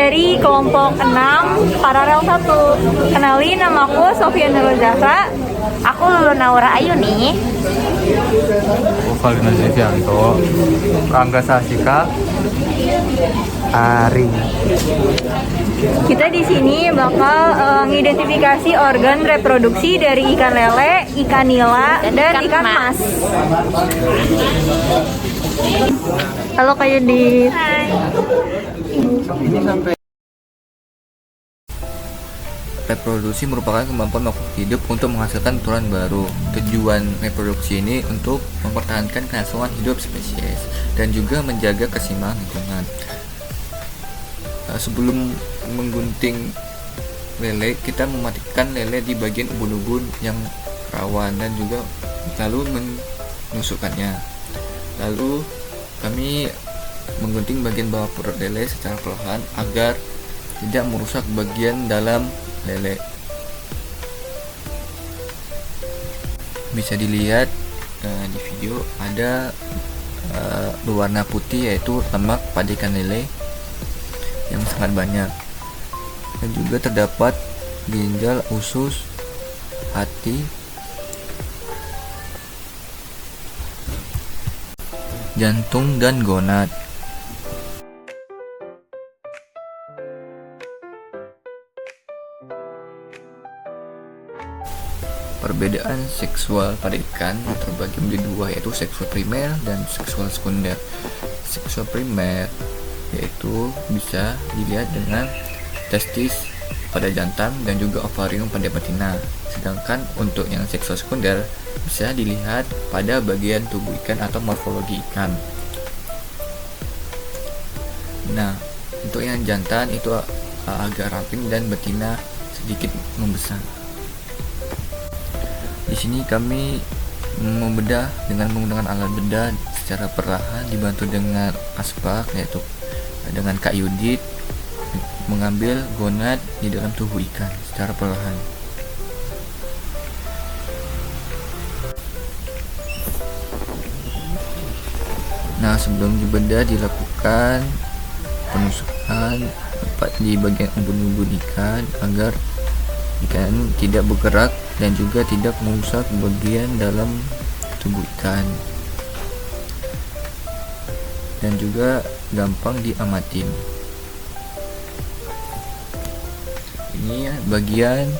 dari kelompok 6 paralel 1. Kenalin, nama aku Sofia Nurul Zahra. Aku Lulu Naura Ayu nih. Valina Zivianto, Rangga Sasika, Ari. Kita di sini bakal ngidentifikasi organ reproduksi dari ikan lele, ikan nila, dan ikan mas. Halo Kak Yudit. Hai. Reproduksi merupakan kemampuan makhluk hidup untuk menghasilkan turunan baru. Tujuan reproduksi ini untuk mempertahankan kelangsungan hidup spesies dan juga menjaga keseimbangan lingkungan. Sebelum menggunting lele, kita mematikan lele di bagian ubun-ubun yang rawan dan juga lalu menusukkannya. Lalu kami menggunting bagian bawah perut lele secara perlahan agar tidak merusak bagian dalam lele. Bisa dilihat di video ada berwarna putih, yaitu lemak pada ikan lele yang sangat banyak, dan juga terdapat ginjal, usus, hati, jantung, dan gonad. Perbedaan seksual pada ikan terbagi menjadi dua, yaitu seksual primer dan seksual sekunder. Seksual primer yaitu bisa dilihat dengan testis pada jantan dan juga ovarium pada betina. Sedangkan untuk yang seksual sekunder bisa dilihat pada bagian tubuh ikan atau morfologi ikan. Nah, untuk yang jantan itu agak ramping dan betina sedikit membesar. Di sini kami membedah dengan menggunakan alat bedah secara perlahan, dibantu dengan aspak, yaitu dengan Kak Yudit mengambil gonad di dalam tubuh ikan secara perlahan. Nah, sebelum dibedah dilakukan penusukan tepat di bagian ubun-ubun ikan agar ikan tidak bergerak dan juga tidak merusak bagian dalam tubuh ikan, dan juga gampang diamatin. Ini bagian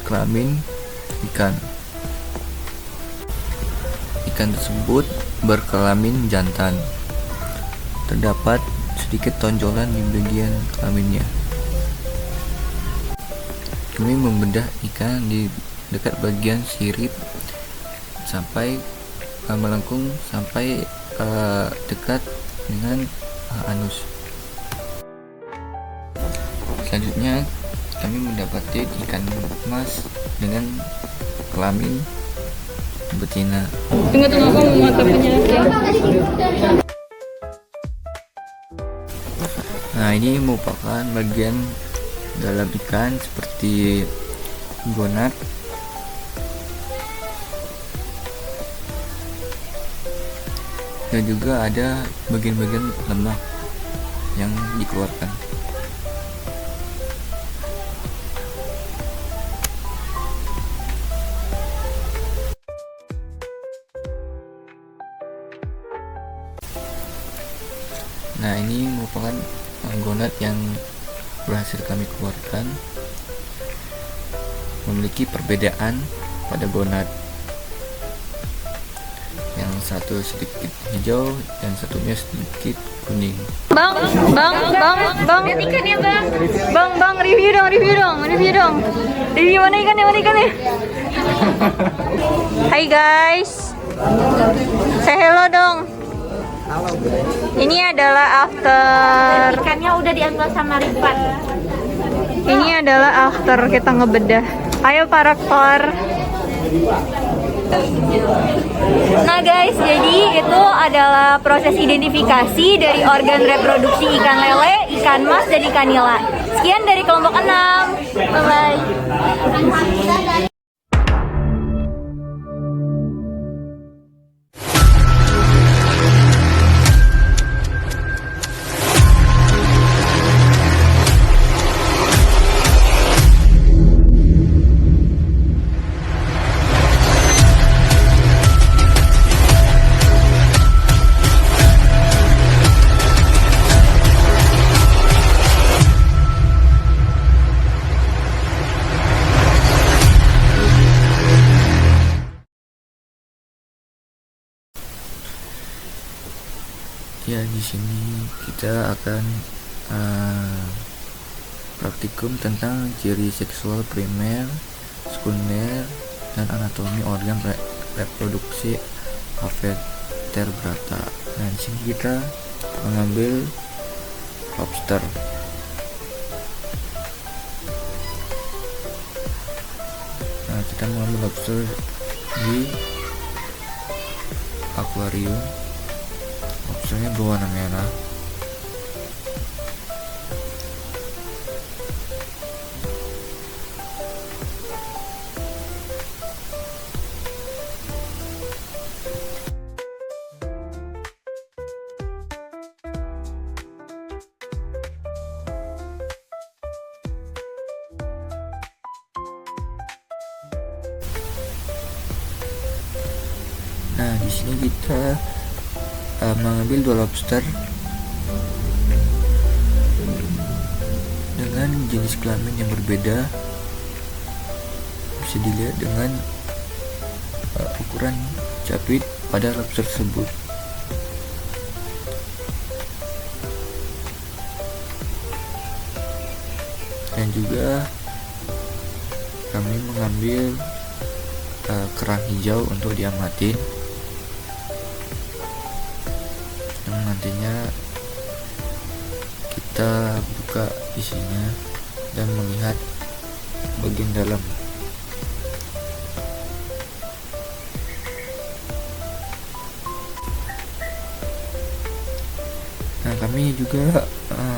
kelamin ikan. Ikan tersebut berkelamin jantan. Terdapat sedikit tonjolan di bagian kelaminnya. Kami membedah ikan di dekat bagian sirip sampai melengkung sampai dekat dengan anus. Selanjutnya kami mendapati ikan mas dengan kelamin betina. Tunggu aku mau matakannya. Nah, ini merupakan bagian dalam ikan seperti gonad, dan juga ada bagian-bagian lemak yang dikeluarkan. Nah, ini merupakan gonad yang berhasil kami keluarkan. Memiliki perbedaan pada gonad. Yang satu sedikit hijau dan satunya sedikit kuning. Bang. Lihat ikannya, Bang. Bang, review dong. Review mana ikannya? Hai guys. Say hello dong. Ini adalah after. Ikannya udah diambil sama Rifat. Ini adalah after kita ngebedah. Ayo para kor. Nah guys, jadi itu adalah proses identifikasi dari organ reproduksi ikan lele, ikan mas, dan ikan nila. Sekian dari kelompok 6. Bye-bye. di sini kita akan praktikum tentang ciri seksual primer, sekunder, dan anatomi organ reproduksi vertebrata. Nah, di sini kita mengambil lobster. Nah, kita mengambil lobster di akuarium. Lobsternya berwarna merah. Nah, di sini kita mengambil 2 lobster dengan jenis kelamin yang berbeda. Bisa dilihat dengan ukuran capit pada lobster tersebut. Dan juga kami mengambil kerang hijau untuk diamatin, yang nantinya kita buka isinya dan melihat bagian dalam. Nah, kami juga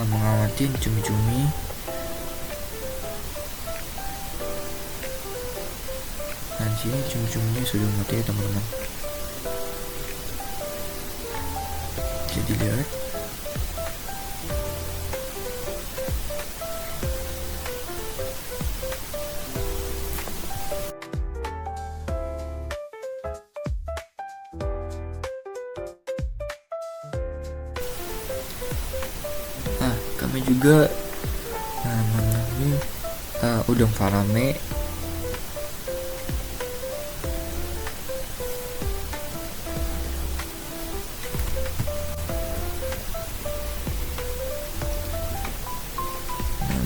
mengamati cumi-cumi. Nah, di sini cumi-cuminya sudah mati ya teman-teman. Bisa dilihat. Nah, kami juga mengambil udang faname.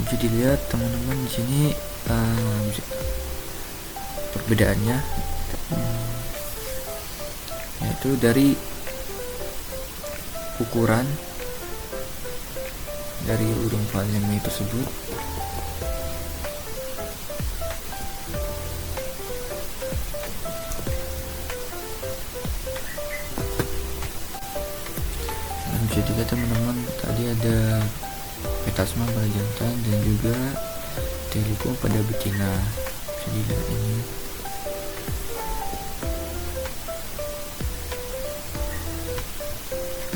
Bisa dilihat teman-teman di sini perbedaannya, yaitu dari ukuran dari udang faname tersebut. Bisa dilihat teman-teman, tadi ada metasma pada jantan dan juga telikum pada betina. Bisa dilihat ini.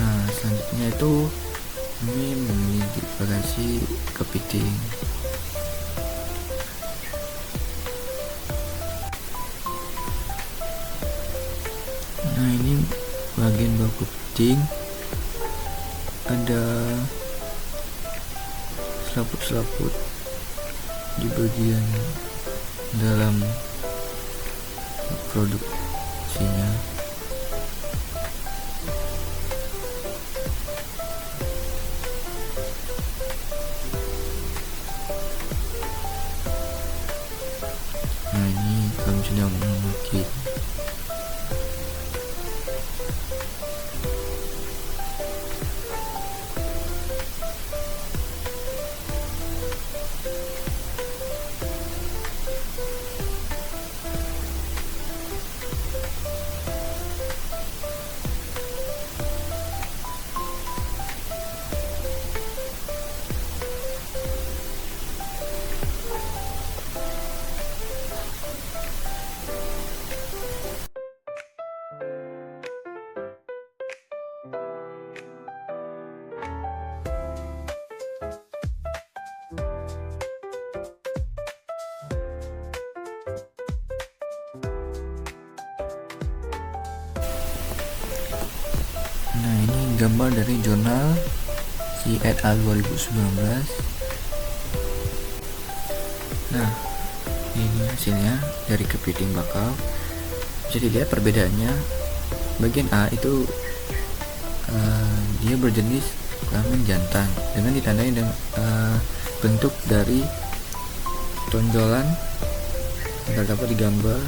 Nah, selanjutnya itu kami mengidentifikasi kepiting. Nah, ini bagian bawah kepiting, ada selaput-selaput di bagian dalam produksinya. Nah, ini kami sedang mengukir. Nah, ini gambar dari jurnal si et al 2019. Nah, ini hasilnya dari kepiting bakau. Bisa dilihat perbedaannya. Bagian A itu dia berjenis kelamin jantan dengan ditandai dengan bentuk dari tonjolan yang terdapat di gambar.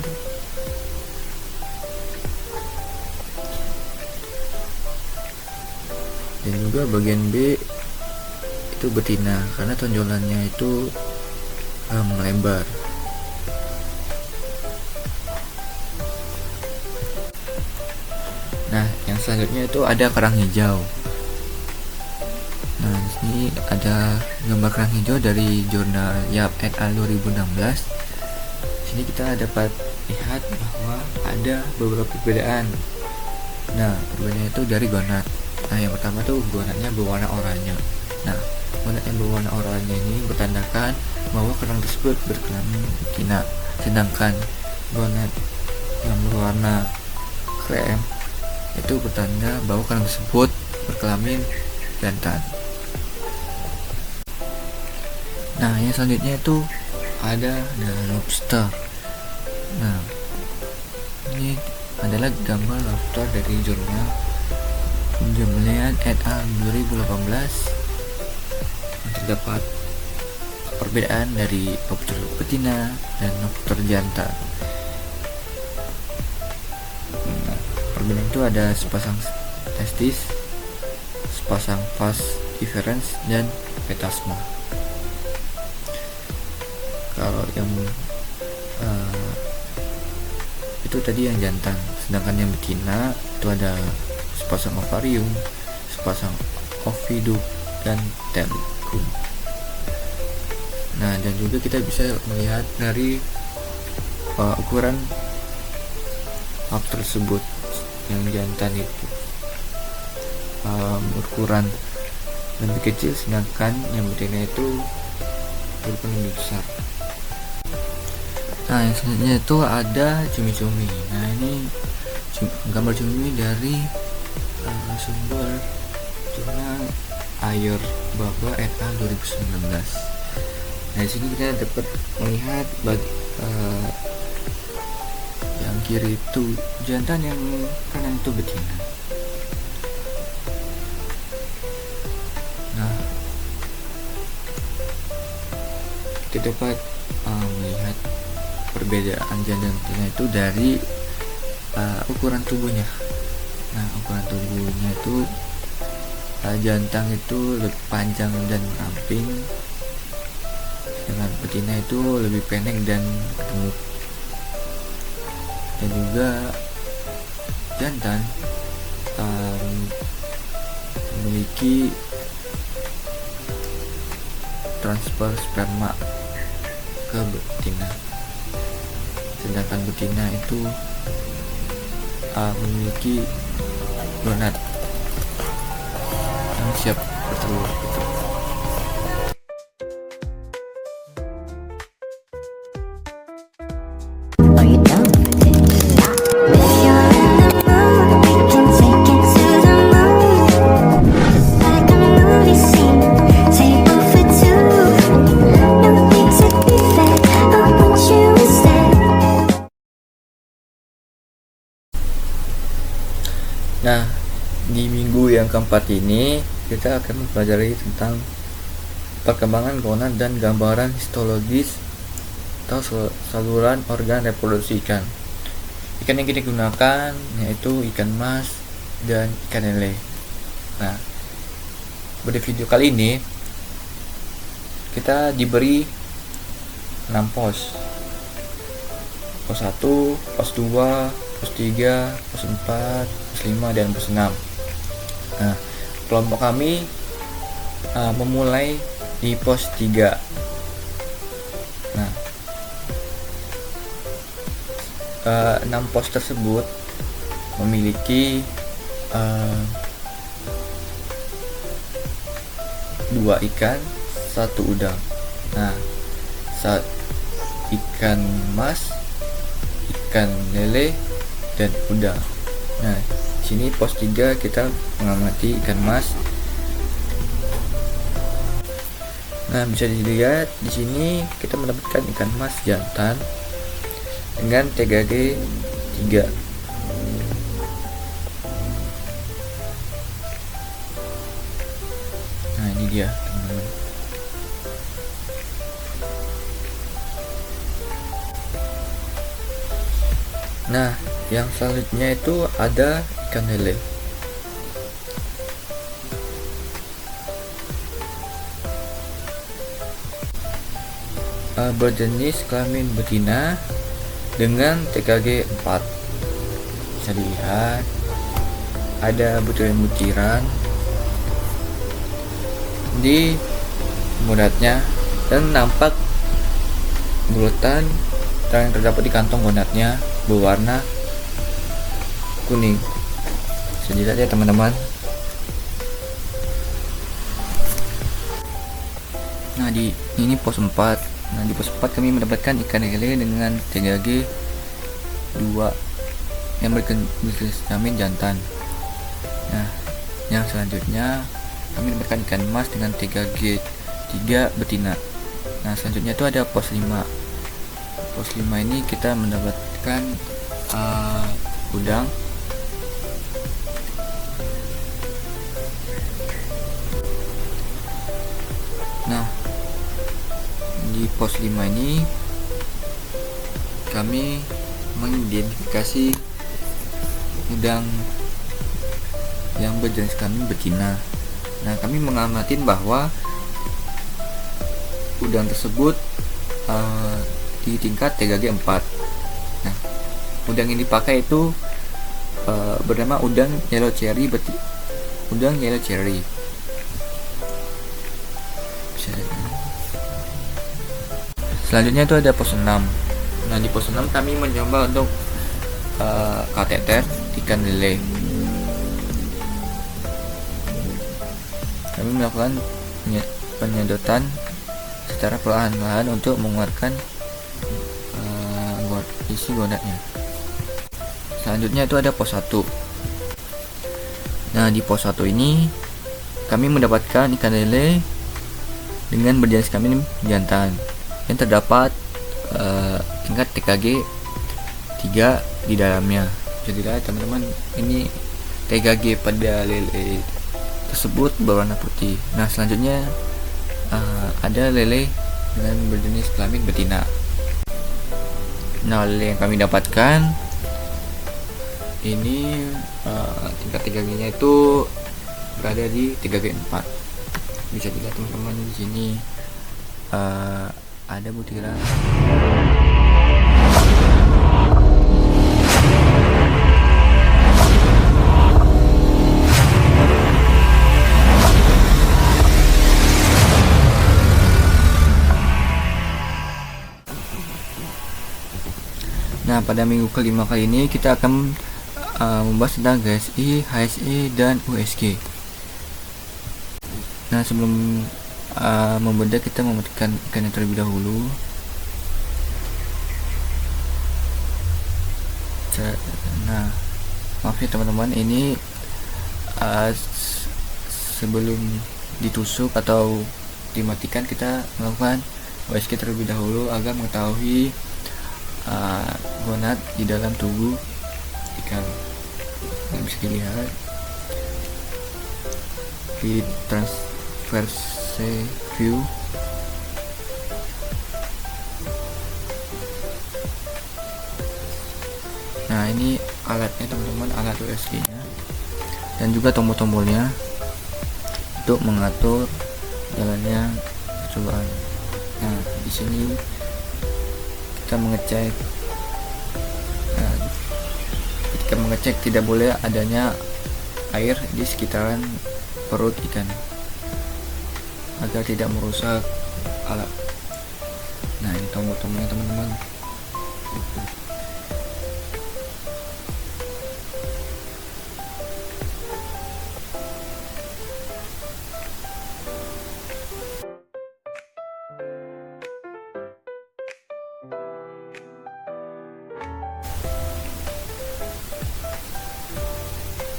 Dan juga bagian B itu betina karena tonjolannya itu melebar. Nah, yang selanjutnya itu ada kerang hijau. Nah, di sini ada gambar kerang hijau dari jurnal Yap et al 2016. Sini kita dapat lihat bahwa ada beberapa perbedaan. Nah, perbedaannya itu dari gonad. Nah, yang pertama tuh gonadnya berwarna oranye. Nah, gonad yang berwarna oranye ini bertandakan bahwa kerang tersebut berkelamin betina. Sedangkan gonad yang berwarna krem itu bertanda bahwa kerang tersebut berkelamin jantan. Nah, yang selanjutnya itu ada lobster. Nah, ini adalah gambar lobster dari jurnal Jamlian et al 2018. Terdapat perbedaan dari lobster betina dan lobster jantan. Nah, perbedaan itu ada sepasang testis, sepasang vas efferens, dan petasma. Kalau yang itu tadi yang jantan, sedangkan yang betina itu ada sepasang ovarium, sepasang oviduk, dan telikum. Nah, dan juga kita bisa melihat dari ukuran hak tersebut. Yang jantan itu ukuran lebih kecil, sedangkan yang betina itu berukuran lebih besar. Nah, yang selanjutnya itu ada cumi-cumi. Nah, ini gambar cumi dari sumber jurnal Ayer Baba et al 2019. Nah, di sini kita dapat melihat yang kiri itu jantan, yang kanan itu betina. Nah, kita dapat melihat perbedaan jantan dan betina itu dari ukuran tubuhnya. Nah, ukuran tubuhnya itu jantan itu lebih panjang dan ramping, dengan betina itu lebih pendek dan gemuk. Dan juga jantan memiliki transfer sperma ke betina, sedangkan betina itu memiliki gonad yang siap bertelur. Nah, di minggu yang keempat ini kita akan mempelajari tentang perkembangan gonad dan gambaran histologis atau saluran organ reproduksi ikan. Ikan yang kita gunakan yaitu ikan mas dan ikan lele. Nah, pada video kali ini kita diberi 6 pos. Pos 1, pos 2, pos 3, pos 4, pos 5, dan pos 6. Nah, kelompok kami memulai di pos 3. Nah, 6 pos tersebut memiliki 2 ikan, 1 udang. Nah, saat ikan mas, ikan lele, dan udang. Nah, sini pos 3 kita mengamati ikan mas. Nah, bisa dilihat di sini kita mendapatkan ikan mas jantan dengan TGG 3. Nah, yang selanjutnya itu ada ikan lele. Berjenis kelamin betina dengan TKG 4. Bisa dilihat ada butiran-butiran di gonatnya dan nampak bulatan yang terdapat di kantong gonatnya berwarna kuning. Bisa dilihat ya teman-teman. Nah, di ini pos 4. Nah, di pos 4 kami mendapatkan ikan lele dengan TKG 2 yang berjenis kelamin jantan. Nah, yang selanjutnya kami mendapatkan ikan emas dengan TKG 3 betina. Nah, selanjutnya itu ada pos 5. Pos 5 ini kita mendapatkan udang di pos 5 ini kami mengidentifikasi udang yang berjenis kelamin betina. Nah, kami mengamati bahwa udang tersebut di tingkat TKG 4. Nah, udang yang dipakai itu bernama udang yellow cherry udang yellow cherry. Selanjutnya itu ada pos 6. Nah, di pos 6 kami mencoba untuk kateter ikan lele. Kami melakukan penyedotan secara perlahan-lahan untuk mengeluarkan isi gonatnya. Selanjutnya itu ada pos 1. Nah, di pos 1 ini kami mendapatkan ikan lele dengan berjenis kelamin jantan yang terdapat tingkat TKG 3 di dalamnya. Jadi teman-teman, ini TKG pada lele tersebut berwarna putih. Nah, selanjutnya ada lele dengan berjenis kelamin betina. Nah, lele yang kami dapatkan ini tingkat TKG nya itu berada di TKG 4. Bisa dilihat teman-teman di sini ada butiran. Nah, pada minggu kelima kali ini kita akan membahas tentang GSI, HSI, dan USG. Nah, sebelum membedah kita mematikan ikannya terlebih dahulu. Nah, maaf ya teman-teman, ini sebelum ditusuk atau dimatikan kita melakukan USG terlebih dahulu agar mengetahui gonat di dalam tubuh ikan. Yang bisa dilihat di transverse view. Nah, ini alatnya teman-teman, alat USG nya dan juga tombol-tombolnya untuk mengatur jalannya percobaan. Nah, di sini kita mengecek. Nah, ketika mengecek tidak boleh adanya air di sekitaran perut ikan agar tidak merusak alat. Nah, ini tombol-tombolnya teman-teman.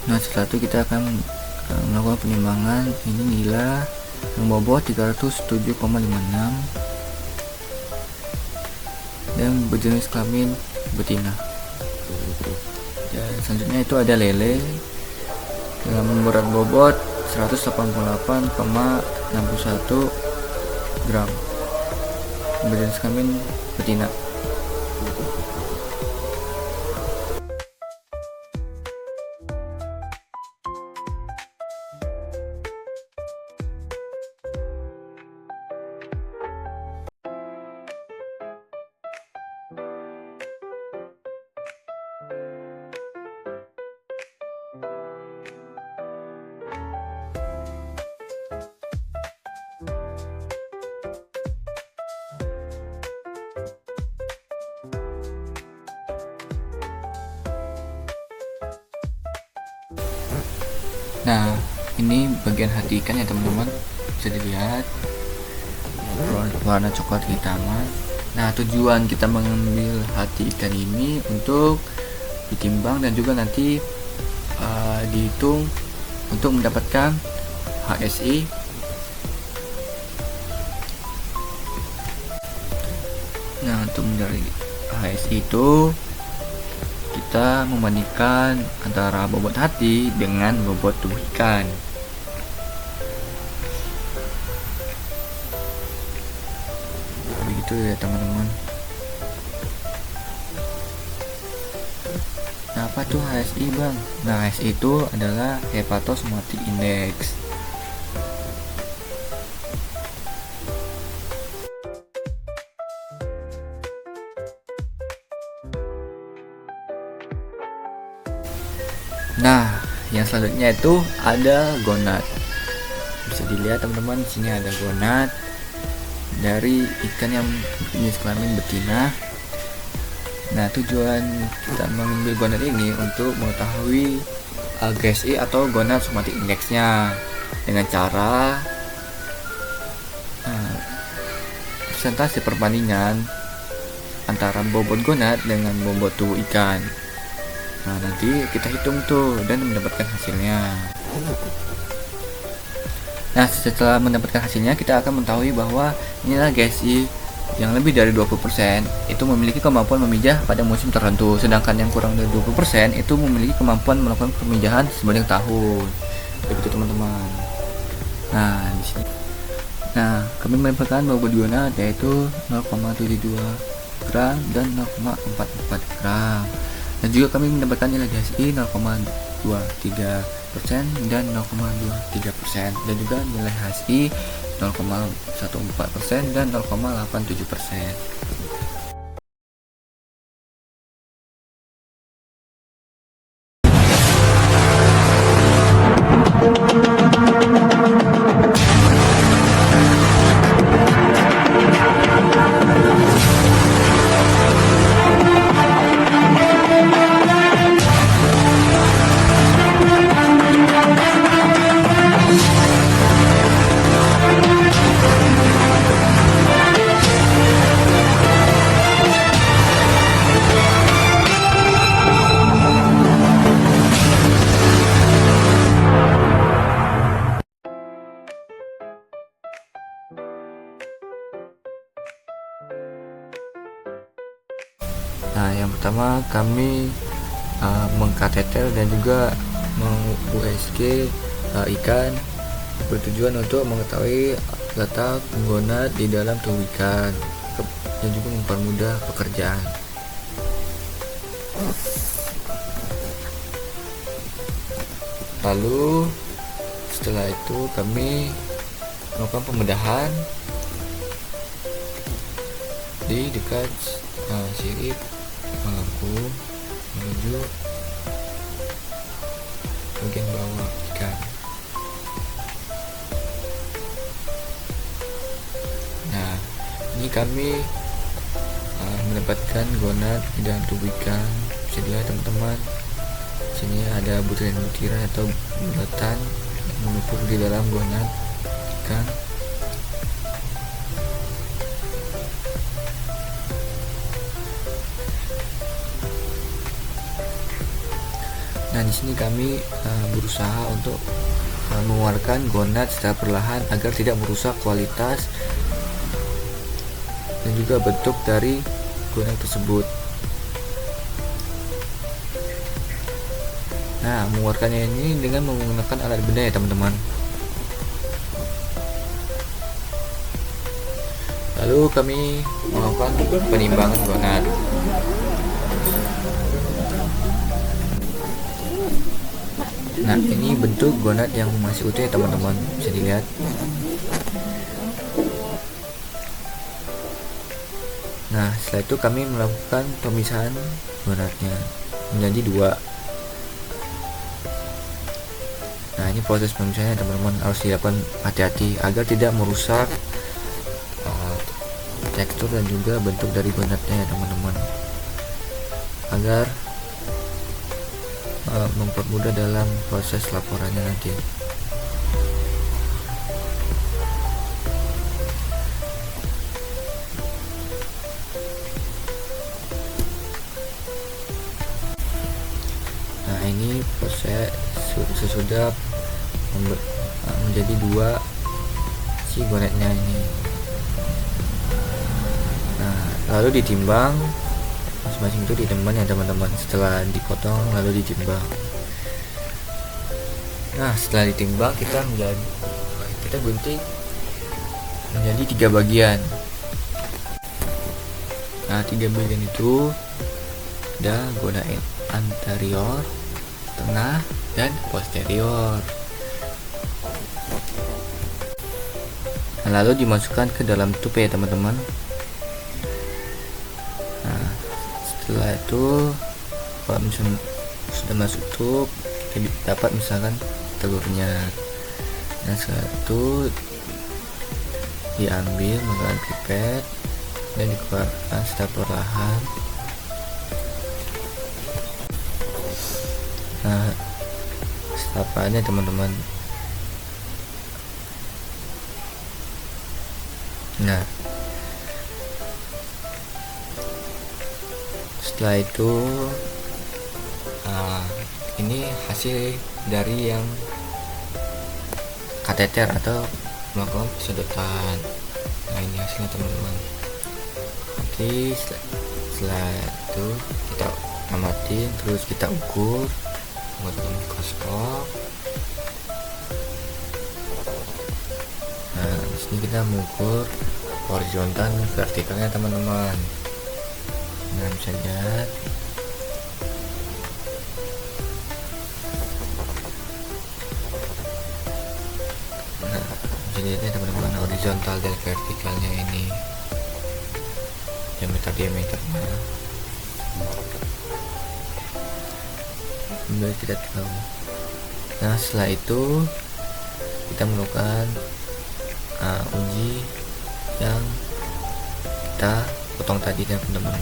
Nah, setelah itu kita akan melakukan penimbangan. Ini nilai yang bobot 307,56 dan berjenis kelamin betina. Dan selanjutnya itu ada lele dengan berat bobot 188,61 gram, berjenis kelamin betina. Nah, ini bagian hati ikan ya teman-teman, bisa dilihat warna coklat kehitaman. Nah, tujuan kita mengambil hati ikan ini untuk ditimbang dan juga nanti dihitung untuk mendapatkan HSI. Nah, untuk mencari HSI itu kita membandingkan antara bobot hati dengan bobot tubuh ikan. Begitu ya teman-teman. Nah, apa tuh HSI bang? Nah, HSI itu adalah Hepatosmotic Index. Nah, yang selanjutnya itu ada gonad. Bisa dilihat teman-teman, di sini ada gonad dari ikan yang jenis kelamin betina. Nah, tujuan kita mengambil gonad ini untuk mengetahui GSI atau gonadosmotic index-nya dengan cara presentasi perbandingan antara bobot gonad dengan bobot tubuh ikan. Nah, nanti kita hitung tuh dan mendapatkan hasilnya. Nah, setelah mendapatkan hasilnya, kita akan mengetahui bahwa inilah GSI yang lebih dari 20% itu memiliki kemampuan memijah pada musim tertentu, sedangkan yang kurang dari 20% itu memiliki kemampuan melakukan pemijahan sepanjang tahun. Begitu teman-teman. Nah, di sini. Nah, kami mendapatkan bobot gonad yaitu 0,72 gram dan 0,44 gram. Dan juga kami mendapatkan nilai GSI 0,23% dan 0,23%, dan juga nilai HSI 0,14% dan 0,87%. Nah, yang pertama kami mengkateter dan juga meng-USG ikan bertujuan untuk mengetahui letak gonad di dalam tubuh ikan dan juga mempermudah pekerjaan. Lalu setelah itu kami melakukan pembedahan di dekat sirip melengkung menuju bagian bawah ikan. Nah, ini kami mendapatkan gonad di dalam tubuh ikan. Bisa dilihat teman-teman, sini ada butiran-butiran atau bulatan menumpuk di dalam gonad ikan. Nah, di sini kami berusaha untuk mengeluarkan gonad secara perlahan agar tidak merusak kualitas dan juga bentuk dari gonad tersebut. Nah, mengeluarkannya ini dengan menggunakan alat benda ya teman-teman. Lalu kami melakukan penimbangan gonad. Nah, ini bentuk gonad yang masih utuh ya teman-teman, bisa dilihat. Nah, setelah itu kami melakukan pemisahan gonadnya menjadi dua. Nah, ini proses pemisahannya teman-teman, harus dilakukan hati-hati agar tidak merusak tekstur dan juga bentuk dari gonadnya ya teman-teman, agar mempermudah dalam proses laporannya nanti. Nah, ini proses sesudah menjadi 2 si gorengnya ini. Nah, lalu ditimbang, masing-masing itu ditimbang ya teman-teman. Setelah dipotong lalu ditimbang. Nah, setelah ditimbang kita gunting menjadi 3 bagian. Nah, 3 bagian itu ada godain anterior, tengah, dan posterior. Nah, lalu dimasukkan ke dalam tube ya teman-teman. Nah, setelah itu kalau misalnya sudah masuk tube, kita dapat misalkan telurnya. Nah, setelah itu diambil menggunakan pipet dan dikeluarkan secara perlahan. Nah, setapannya teman-teman. Nah, setelah itu ini hasil dari yang kateter atau melakukan sedotan. Nah, ini hasilnya teman-teman. Nanti setelah itu kita amatin, terus kita ukur menggunakan mikroskop. Nah, di sini kita mengukur horizontal dan vertikalnya teman-teman. Nah, bisa lihat. Nah, bisa lihat ya teman-teman, horizontal dan vertikalnya ini, diameternya. Benar tidak tahu. Nah, setelah itu kita melakukan uji yang kita potong tadi ya teman-teman.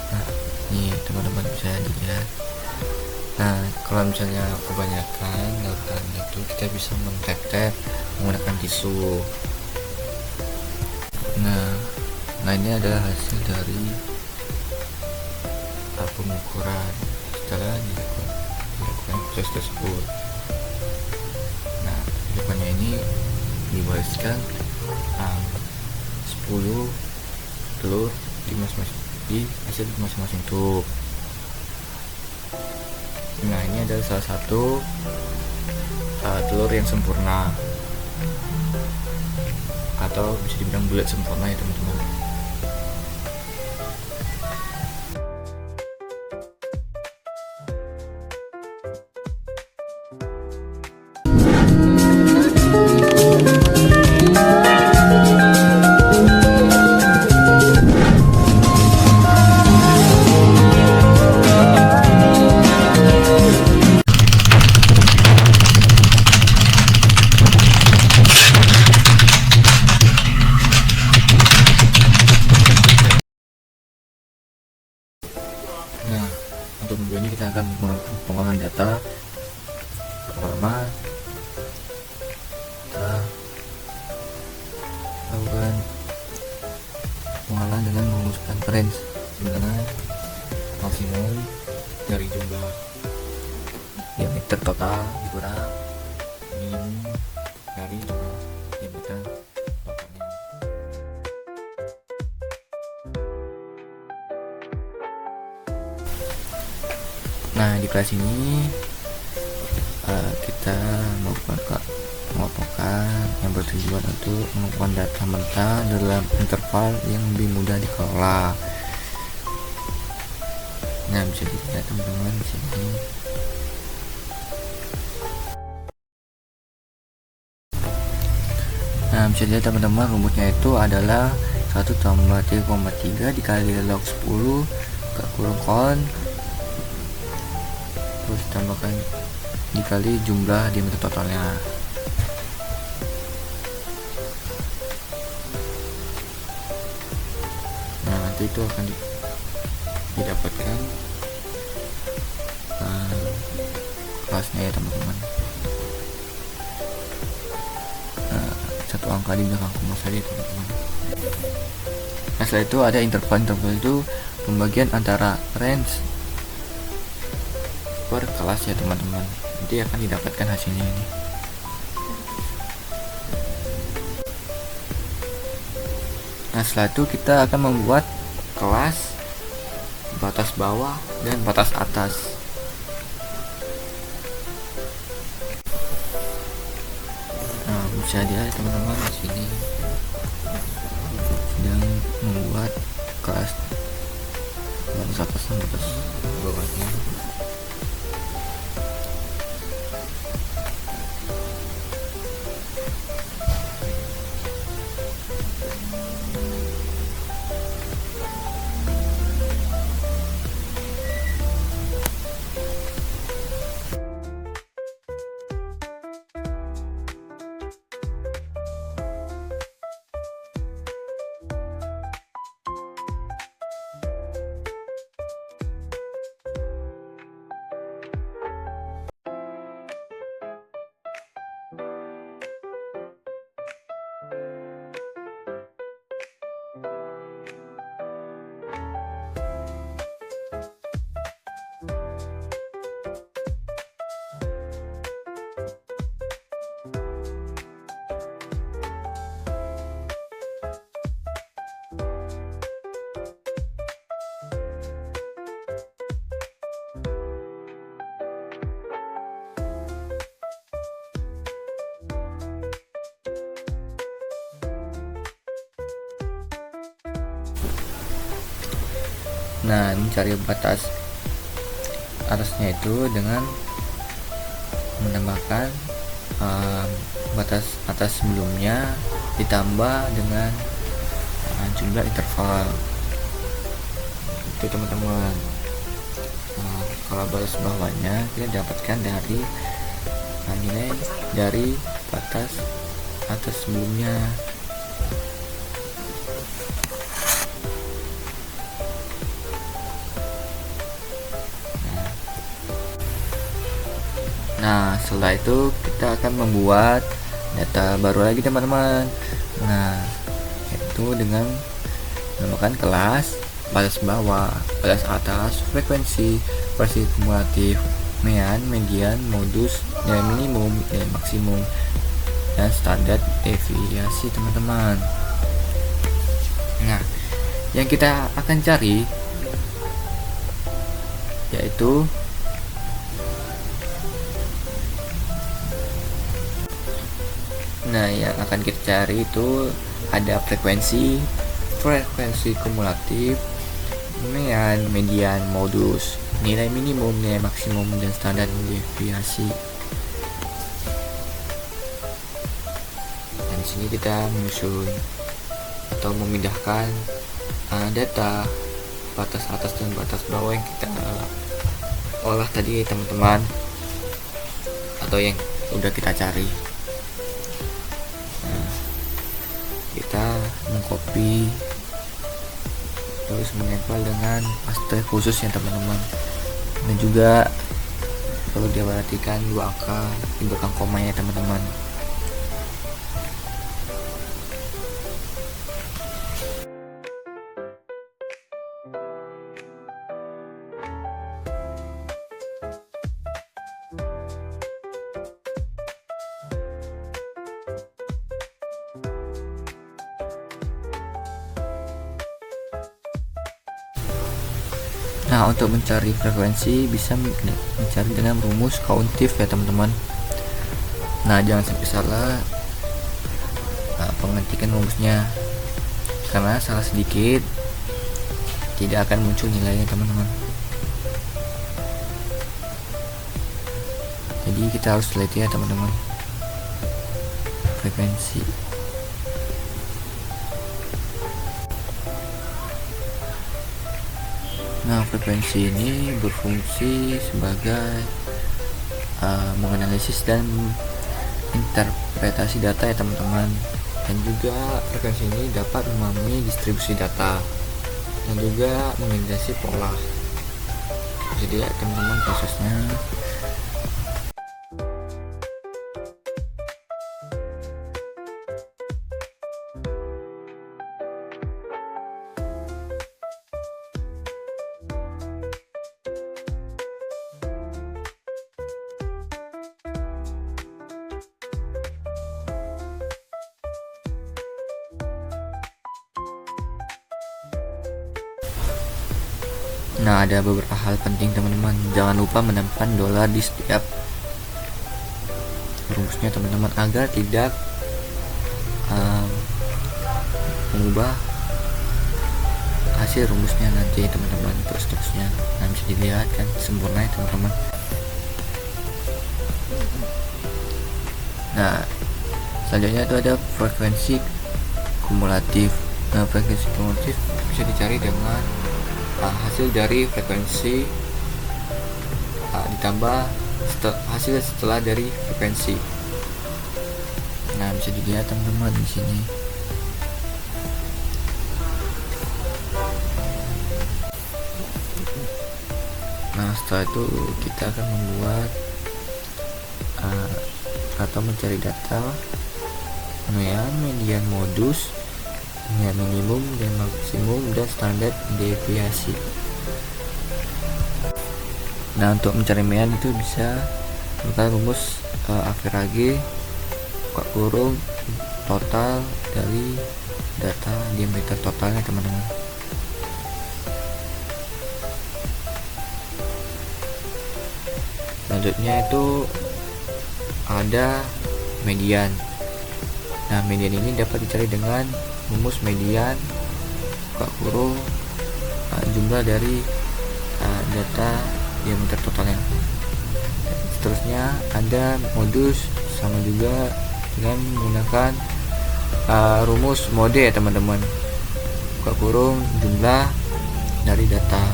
Nah, ini teman-teman bisa dilihat. Nah, kalau misalnya kebanyakan lakukan itu, kita bisa mentetek menggunakan tisu. Nah, ini adalah hasil dari pengukuran setelah dilakukan proses tersebut. Nah, depannya ini dibariskan 10 telur di hasil masing-masing tube. Nah, ini adalah salah satu telur yang sempurna, atau bisa dibilang bulat sempurna ya teman-teman. Nah, untuk minggu ini kita akan melakukan pengolahan data. Pertama, kita lakukan pengolahan dengan merumuskan range, dimana maksimum dari jumlah diameter total dikurang minimum dari jumlah diameter totalnya. Nah, di kelas ini kita mengelompokkan yang bertujuan untuk mengumpulkan data mentah dalam interval yang lebih mudah dikelola. Nah, bisa dilihat teman-teman di sini. Nah, bisa dilihat teman-teman, rumusnya itu adalah 1 tambah 3,3 dikali log 10 ke kurung kon, terus tambahkan dikali jumlah diameter totalnya. Nah, nanti itu akan didapatkan kelasnya ya teman-teman. Nah, satu angka di belakang koma saja teman-teman. Nah, setelah itu ada interval itu pembagian antara range per kelas ya teman-teman. Nanti akan didapatkan hasilnya ini. Nah, setelah itu kita akan membuat kelas batas bawah dan batas atas. Nah, bisa dilihat teman-teman di sini sedang membuat kelas batas atas dan batas bawahnya. Nah, mencari batas atasnya itu dengan menambahkan batas atas sebelumnya ditambah dengan jumlah interval itu teman-teman. Kalau batas bawahnya kita dapatkan dari nilai dari batas atas sebelumnya. Nah, setelah itu kita akan membuat data baru lagi teman-teman. Nah, itu dengan menambahkan kelas, batas bawah, batas atas, frekuensi, versi kumulatif, median, modus, nilai minimum, nilai maksimum, dan standar deviasi teman-teman. Nah, yang kita akan cari yaitu yang akan kita cari itu ada frekuensi kumulatif, median, modus, nilai minimum, nilai maksimum, dan standar deviasi. Dan di sini kita menyusun atau memindahkan data batas atas dan batas bawah yang kita olah tadi teman-teman, atau yang udah kita cari. Kita mengcopy terus menempel dengan paste khusus ya teman-teman. Dan juga perlu diperhatikan 2 angka di belakang koma ya teman-teman. Nah, untuk mencari frekuensi bisa mencari dengan rumus kauntif ya teman-teman. Nah, jangan sampai salah pengetikan rumusnya, karena salah sedikit tidak akan muncul nilainya teman-teman. Jadi kita harus teliti ya teman-teman frekuensi. Nah, frekuensi ini berfungsi sebagai menganalisis dan interpretasi data ya teman-teman. Dan juga frekuensi ini dapat memahami distribusi data dan juga mengindeksi pola. Jadi ya teman-teman prosesnya. Nah, ada beberapa hal penting teman-teman. Jangan lupa menempatkan dolar di setiap rumusnya teman-teman, agar tidak mengubah hasil rumusnya nanti teman-teman, terus terusnya. Nah, bisa dilihat kan sempurna ya teman-teman. Nah, selanjutnya itu ada frekuensi kumulatif. Nah, frekuensi kumulatif bisa dicari dengan hasil dari frekuensi ditambah hasil setelah dari frekuensi. Nah, bisa dilihat teman-teman di sini. Nah, setelah itu kita akan membuat atau mencari data penuaian median modus, minimum dan maksimum dan standar deviasi. Nah, untuk mencari median itu bisa menggunakan rumus average buka kurung total dari data diameter totalnya teman-teman. Selanjutnya itu ada median. Nah, median ini dapat dicari dengan rumus median buka kurung jumlah dari data diameter totalnya. Seterusnya ada modus, sama juga dengan menggunakan rumus mode ya teman-teman, buka kurung jumlah dari data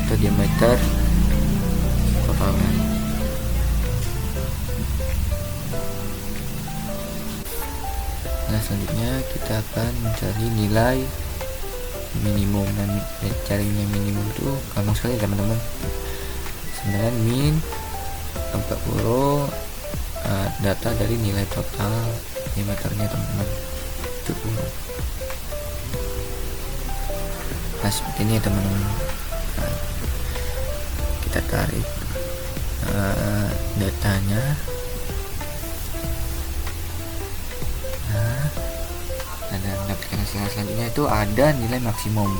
atau diameter totalnya. Nah, selanjutnya kita akan mencari nilai minimum. Dan cari nilai minimum itu gampang sekali teman-teman. Sebenarnya min buka kurung data dari nilai total diameternya teman-teman, itu kurung. Nah, seperti ini ya teman-teman. Nah, kita tarik datanya. Dan mendapatkan hasil selanjutnya itu ada nilai maksimum.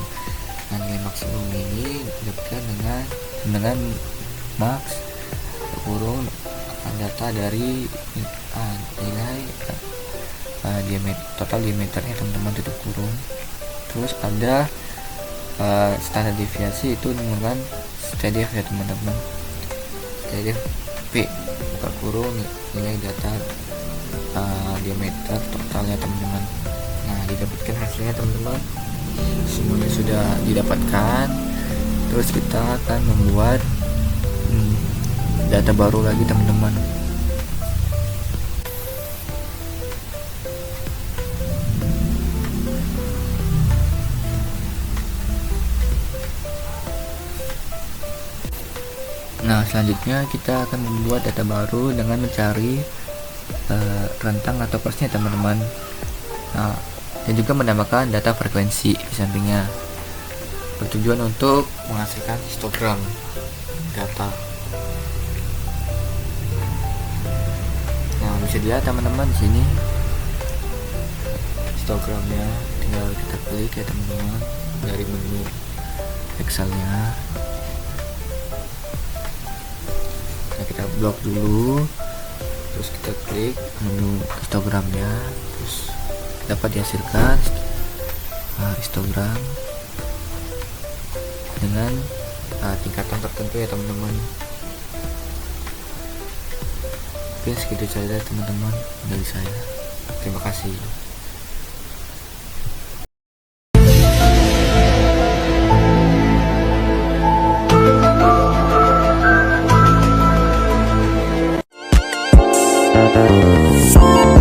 Nah, nilai maksimum ini didapatkan dengan max kurung data dari nilai diameter total diameternya teman-teman, tutup kurung. Terus ada standar deviasi, itu dengan STDF ya teman-teman, STDF P buka kurung nilai data diameter totalnya teman-teman. Nah, didapatkan hasilnya teman-teman, semuanya sudah didapatkan. Terus kita akan membuat data baru lagi teman-teman. Nah, selanjutnya kita akan membuat data baru dengan mencari rentang atau persnya teman-teman. Nah, dan juga menambahkan data frekuensi di sampingnya, bertujuan untuk menghasilkan histogram data. Nah, bisa dilihat teman-teman di sini histogramnya, tinggal kita klik ya teman-teman dari menu Excelnya. Nah, kita blok dulu, terus kita klik menu histogramnya, terus dapat dihasilkan histogram dengan tingkatan tertentu ya teman-teman. Oke, segitu saja teman-teman dari saya. Terima kasih. Bye.